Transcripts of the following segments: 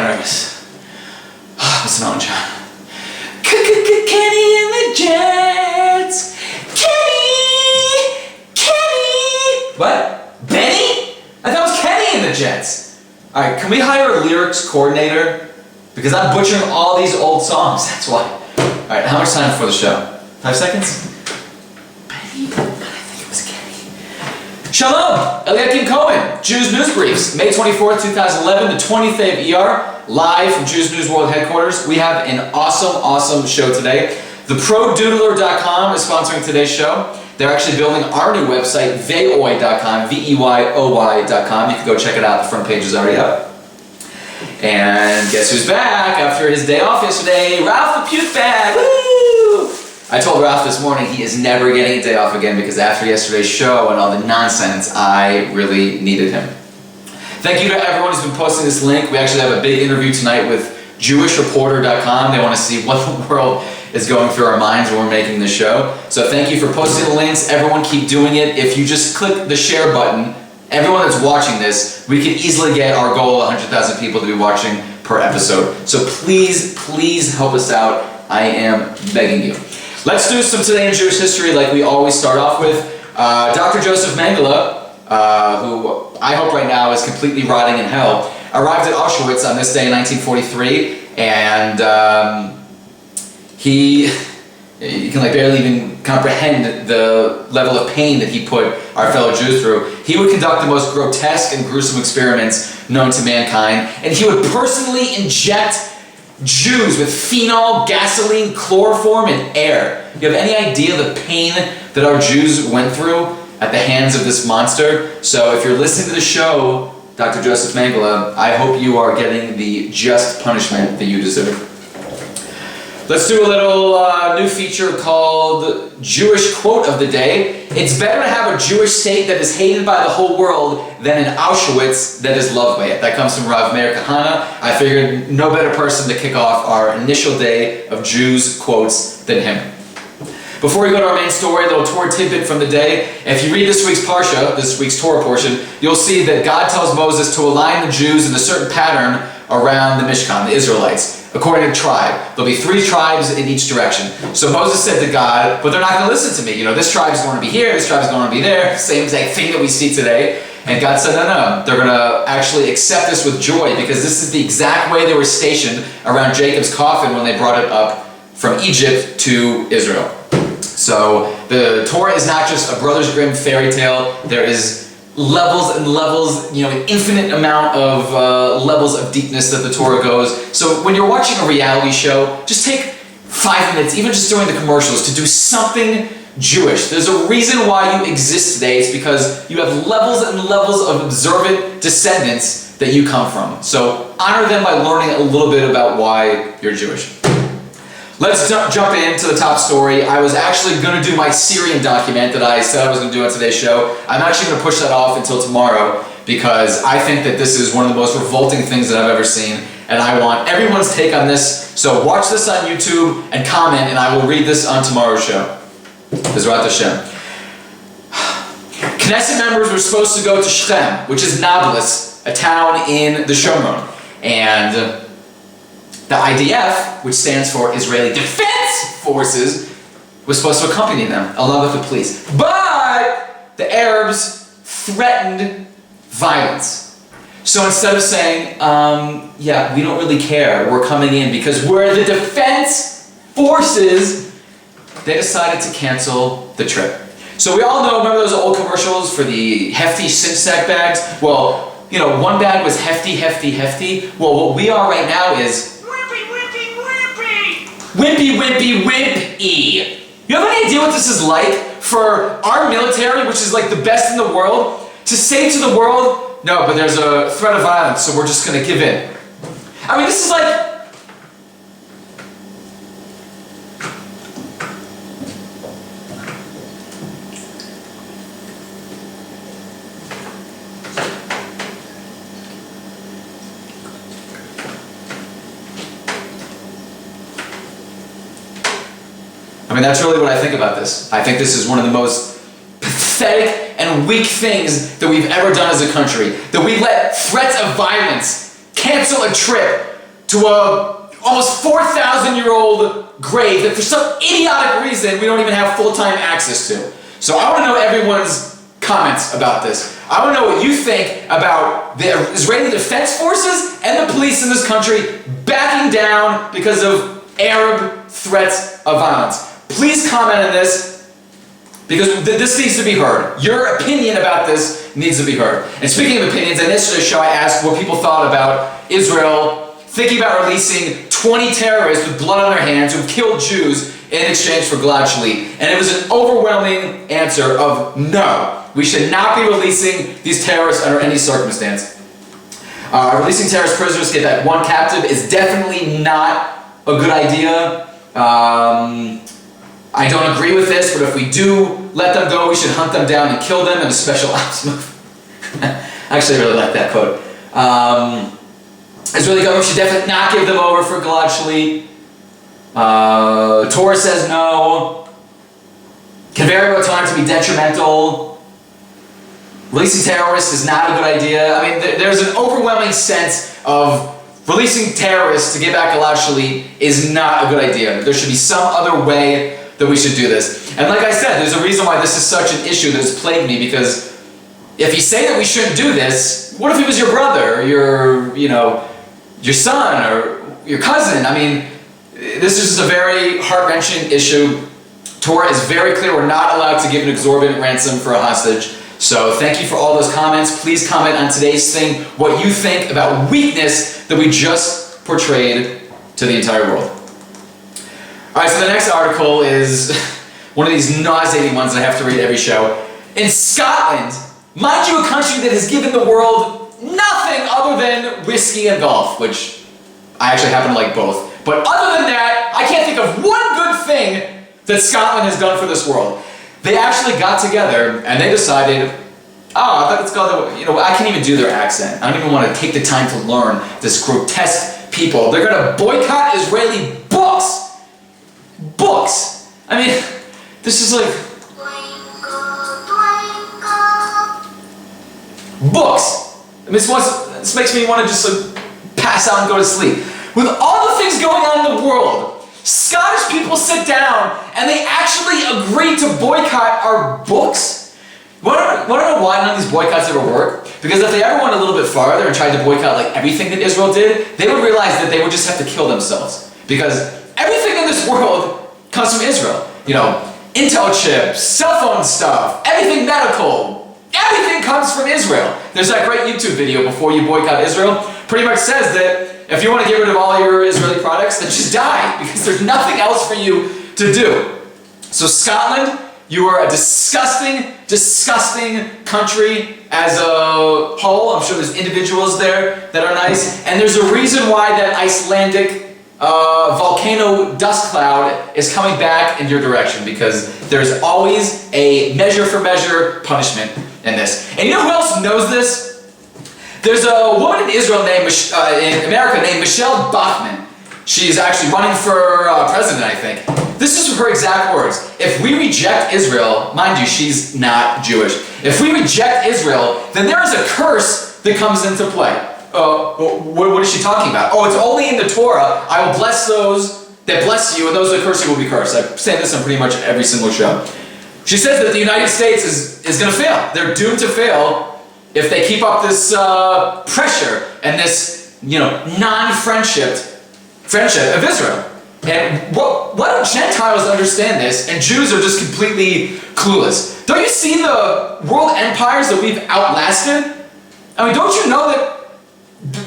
nervous. What's going on, John? Kenny and the Jets! Kenny! What? Benny? I thought it was Kenny and the Jets. Alright, can we hire a lyrics coordinator? Because I'm butchering all these old songs, that's why. Alright, how much time before the show? 5 seconds? Benny? I think it was Kenny. Shalom! Eliyokim Cohen, Jews News Briefs, May 24th, 2011, the 20th day of ER, live from Jews News World Headquarters. We have an awesome show today. TheProDoodler.com is sponsoring today's show. They're actually building our new website, veyoy.com, V-E-Y-O-Y.com. You can go check it out. The front page is already up. And guess who's back after his day off yesterday? Ralph the Puke Bag! Woo! I told Ralph this morning he is never getting a day off again because after yesterday's show and all the nonsense, I really needed him. Thank you to everyone who's been posting this link. We actually have a big interview tonight with JewishReporter.com. They want to see what the world is going through our minds when we're making this show. So thank you for posting the links. Everyone keep doing it. If you just click the share button, everyone that's watching this, we can easily get our goal of 100,000 people to be watching per episode. So please help us out. I am begging you. Let's do some Today in Jewish History like we always start off with. Dr. Joseph Mengele, who I hope right now is completely rotting in hell, arrived at Auschwitz on this day in 1943, and you can like barely even comprehend the level of pain that he put our fellow Jews through. He would conduct the most grotesque and gruesome experiments known to mankind, and he would personally inject Jews with phenol, gasoline, chloroform, and air. You have any idea the pain that our Jews went through at the hands of this monster? So if you're listening to the show, Dr. Joseph Mengele, I hope you are getting the just punishment that you deserve. Let's do a little new feature called Jewish Quote of the Day. It's better to have a Jewish state that is hated by the whole world than an Auschwitz that is loved by it. That comes from Rav Meir Kahana. I figured no better person to kick off our initial day of Jews quotes than him. Before we go to our main story, a little Torah tidbit from the day. If you read this week's Parsha, this week's Torah portion, you'll see that God tells Moses to align the Jews in a certain pattern around the Mishkan, the Israelites, according to tribe. There'll be 3 tribes in each direction. So Moses said to God, but they're not going to listen to me. You know, this tribe's going to be here, this tribe's going to be there. Same exact thing that we see today. And God said, no. They're going to actually accept this with joy because this is the exact way they were stationed around Jacob's coffin when they brought it up from Egypt to Israel. So the Torah is not just a Brothers Grimm fairy tale. There is levels and levels, you know, an infinite amount of levels of deepness that the Torah goes. So when you're watching a reality show, just take 5 minutes, even just during the commercials, to do something Jewish. There's a reason why you exist today. It's because you have levels and levels of observant descendants that you come from. So honor them by learning a little bit about why you're Jewish. Let's jump into the top story. I was actually going to do my Syrian document that I said I was going to do on today's show. I'm actually going to push that off until tomorrow because I think that this is one of the most revolting things that I've ever seen, and I want everyone's take on this. So watch this on YouTube and comment, and I will read this on tomorrow's show. Bezrat Hashem. Knesset members were supposed to go to Shechem, which is Nablus, a town in the Shomron, and the IDF, which stands for Israeli Defense Forces, was supposed to accompany them, along with the police. But the Arabs threatened violence. So instead of saying, yeah, we don't really care, we're coming in because we're the Defense Forces, they decided to cancel the trip. So we all know, remember those old commercials for the hefty cinch sack bags? Well, you know, one bag was hefty. Well, what we are right now is wimpy. You have any idea what this is like for our military, which is like the best in the world, to say to the world, no, but there's a threat of violence, so we're just going to give in. I mean, this is like... I mean, that's really what I think about this. I think this is one of the most pathetic and weak things that we've ever done as a country. That we let threats of violence cancel a trip to a almost 4,000-year-old grave that for some idiotic reason we don't even have full-time access to. So I want to know everyone's comments about this. I want to know what you think about the Israeli Defense Forces and the police in this country backing down because of Arab threats of violence. Please comment on this, because this needs to be heard. Your opinion about this needs to be heard. And speaking of opinions, in yesterday's show I asked what people thought about Israel thinking about releasing 20 terrorists with blood on their hands who killed Jews in exchange for Gilad Shalit. And it was an overwhelming answer of no. We should not be releasing these terrorists under any circumstance. Releasing terrorist prisoners to get that one captive is definitely not a good idea. I don't agree with this, but if we do let them go, we should hunt them down and kill them in a special ops move. Actually, I really like that quote. Israeli government should definitely not give them over for Gilad Shalit. Torah says no. Can vary over time to be detrimental. Releasing terrorists is not a good idea. I mean, there's an overwhelming sense of releasing terrorists to get back Gilad Shalit is not a good idea. There should be some other way that we should do this. And like I said, there's a reason why this is such an issue that has plagued me, because if you say that we shouldn't do this, what if he was your brother, or your son, or your cousin? I mean, this is just a very heart-wrenching issue. Torah is very clear, we're not allowed to give an exorbitant ransom for a hostage. So thank you for all those comments. Please comment on today's thing what you think about weakness that we just portrayed to the entire world. Alright, so the next article is one of these nauseating ones that I have to read every show. In Scotland, mind you, a country that has given the world nothing other than whiskey and golf, which I actually happen to like both. But other than that, I can't think of one good thing that Scotland has done for this world. They actually got together and they decided, I thought it's called, I can't even do their accent. I don't even want to take the time to learn this grotesque people. They're going to boycott Israeli books. Books. I mean, this is like... Books. I mean, this makes me want to just pass out and go to sleep. With all the things going on in the world, Scottish people sit down and they actually agree to boycott our books. Want to know why none of these boycotts ever work? Because if they ever went a little bit farther and tried to boycott like everything that Israel did, they would realize that they would just have to kill themselves. Because everything in this world comes from Israel. Intel chips, cell phone stuff, everything medical, everything comes from Israel. There's that great YouTube video, Before You Boycott Israel, pretty much says that if you want to get rid of all your Israeli products, then just die, because there's nothing else for you to do. So Scotland, you are a disgusting, disgusting country as a whole. I'm sure there's individuals there that are nice. And there's a reason why that Icelandic volcano dust cloud is coming back in your direction, because there's always a measure for measure punishment in this. And you know who else knows this? There's a woman in Israel in America named Michelle Bachmann. She's actually running for president, I think. This is her exact words. If we reject Israel, mind you, she's not Jewish. If we reject Israel, then there is a curse that comes into play. What is she talking about? Oh, it's only in the Torah. I will bless those that bless you, and those that curse you will be cursed. I say this on pretty much every single show. She says that the United States is going to fail. They're doomed to fail if they keep up this pressure and this, non-friendship of Israel. And why don't Gentiles understand this and Jews are just completely clueless? Don't you see the world empires that we've outlasted? I mean, don't you know that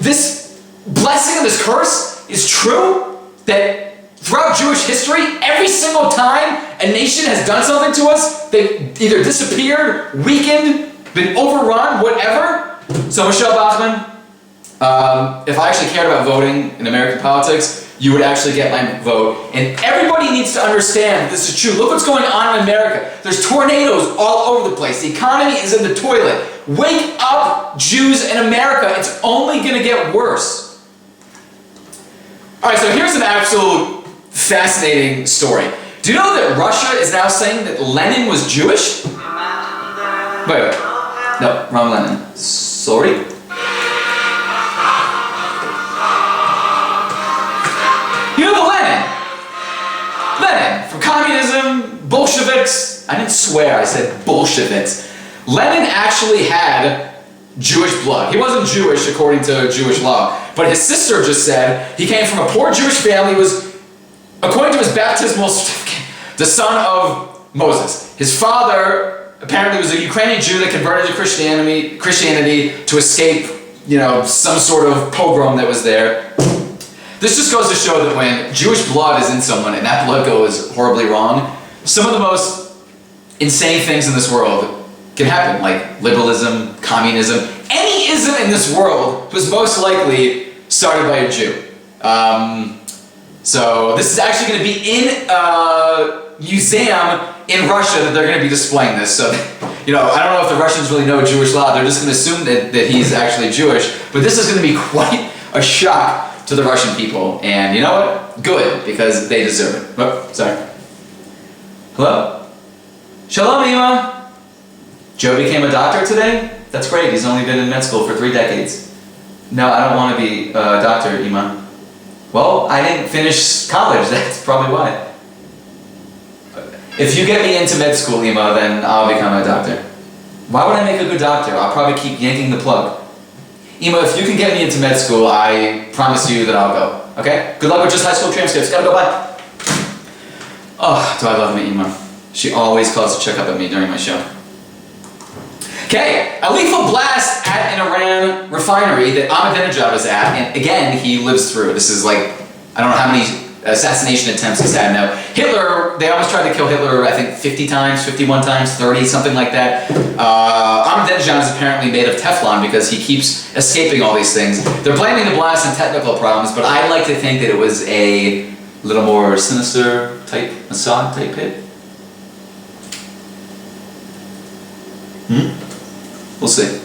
this blessing and this curse is true? That throughout Jewish history, every single time a nation has done something to us, they've either disappeared, weakened, been overrun, whatever. So Michelle Bachmann, if I actually cared about voting in American politics, you would actually get my vote. And everybody needs to understand that this is true. Look what's going on in America. There's tornadoes all over the place. The economy is in the toilet. Wake up, Jews in America. It's only going to get worse. All right, so here's an absolute fascinating story. Do you know that Russia is now saying that Lenin was Jewish? Wait. No, wrong Lenin. Sorry. Bolsheviks, I didn't swear, I said Bolsheviks. Lenin actually had Jewish blood. He wasn't Jewish according to Jewish law, but his sister just said he came from a poor Jewish family. He was, according to his baptismal certificate, the son of Moses. His father apparently was a Ukrainian Jew that converted to Christianity to escape, some sort of pogrom that was there. This just goes to show that when Jewish blood is in someone and that blood goes horribly wrong, some of the most insane things in this world can happen, like liberalism, communism. Any ism in this world was most likely started by a Jew. So this is actually going to be in a museum in Russia that they're going to be displaying this. So, I don't know if the Russians really know Jewish law. They're just going to assume that he's actually Jewish. But this is going to be quite a shock to the Russian people. And you know what? Good, because they deserve it. Oh, sorry. Hello? Shalom, Ima. Joe became a doctor today? That's great. He's only been in med school for 3 decades. No, I don't want to be a doctor, Ima. Well, I didn't finish college. That's probably why. If you get me into med school, Ima, then I'll become a doctor. Why would I make a good doctor? I'll probably keep yanking the plug. Ima, if you can get me into med school, I promise you that I'll go. Okay? Good luck with just high school transcripts. Gotta go, bye. Oh, do I love me, Ima. She always calls to check up on me during my show. Okay, a lethal blast at an Iran refinery that Ahmadinejad was at, and again, he lives through. This is like, I don't know how many assassination attempts he's had now. Hitler, they almost tried to kill Hitler, I think 50 times, 51 times, 30, something like that. Ahmadinejad is apparently made of Teflon because he keeps escaping all these things. They're blaming the blast on technical problems, but I like to think that it was a little more sinister type, Assad type hit. We'll see.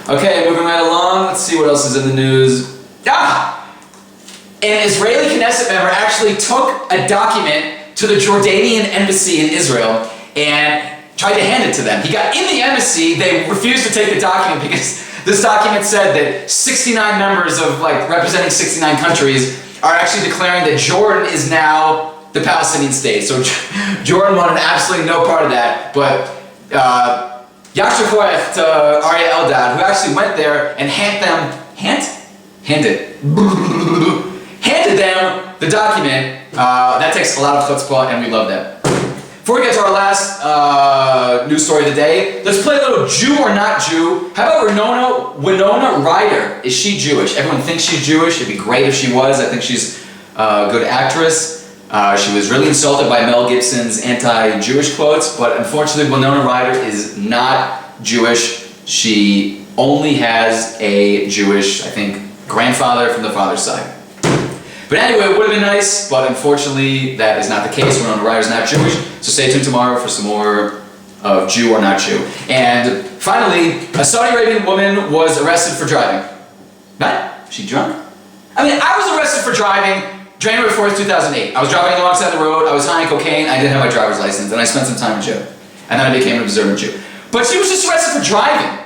Okay, moving right along. Let's see what else is in the news. An Israeli Knesset member actually took a document to the Jordanian embassy in Israel and tried to hand it to them. He got in the embassy. They refused to take the document because this document said that 69 members of, representing 69 countries are actually declaring that Jordan is now the Palestinian state. So Jordan wanted absolutely no part of that, but Yashar Koech to Aryeh Eldad, who actually went there and handed them the document. That takes a lot of chutzpah, and we love that. Before we get to our last news story of the day, let's play a little Jew or not Jew. How about Winona Ryder? Is she Jewish? Everyone thinks she's Jewish. It'd be great if she was. I think she's a good actress. She was really insulted by Mel Gibson's anti-Jewish quotes, but unfortunately Winona Ryder is not Jewish. She only has a Jewish, I think, grandfather from the father's side. But anyway, it would have been nice, but unfortunately that is not the case. Winona Ryder is not Jewish, so stay tuned tomorrow for some more of Jew or not Jew. And finally, a Saudi Arabian woman was arrested for driving. What? Was she drunk? I mean, I was arrested for driving January 4th, 2008. I was driving alongside the road, I was high on cocaine, I didn't have my driver's license, and I spent some time in jail. And then I became an observant Jew. But she was just arrested for driving.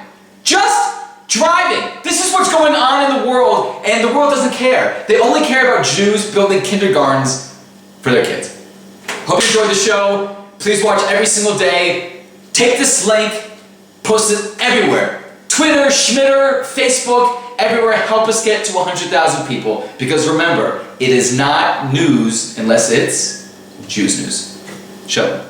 Just driving! This is what's going on in the world, and the world doesn't care. They only care about Jews building kindergartens for their kids. Hope you enjoyed the show. Please watch every single day. Take this link, post it everywhere. Twitter, Schmitter, Facebook, everywhere. Help us get to 100,000 people. Because remember, it is not news unless it's Jews news. Shalom.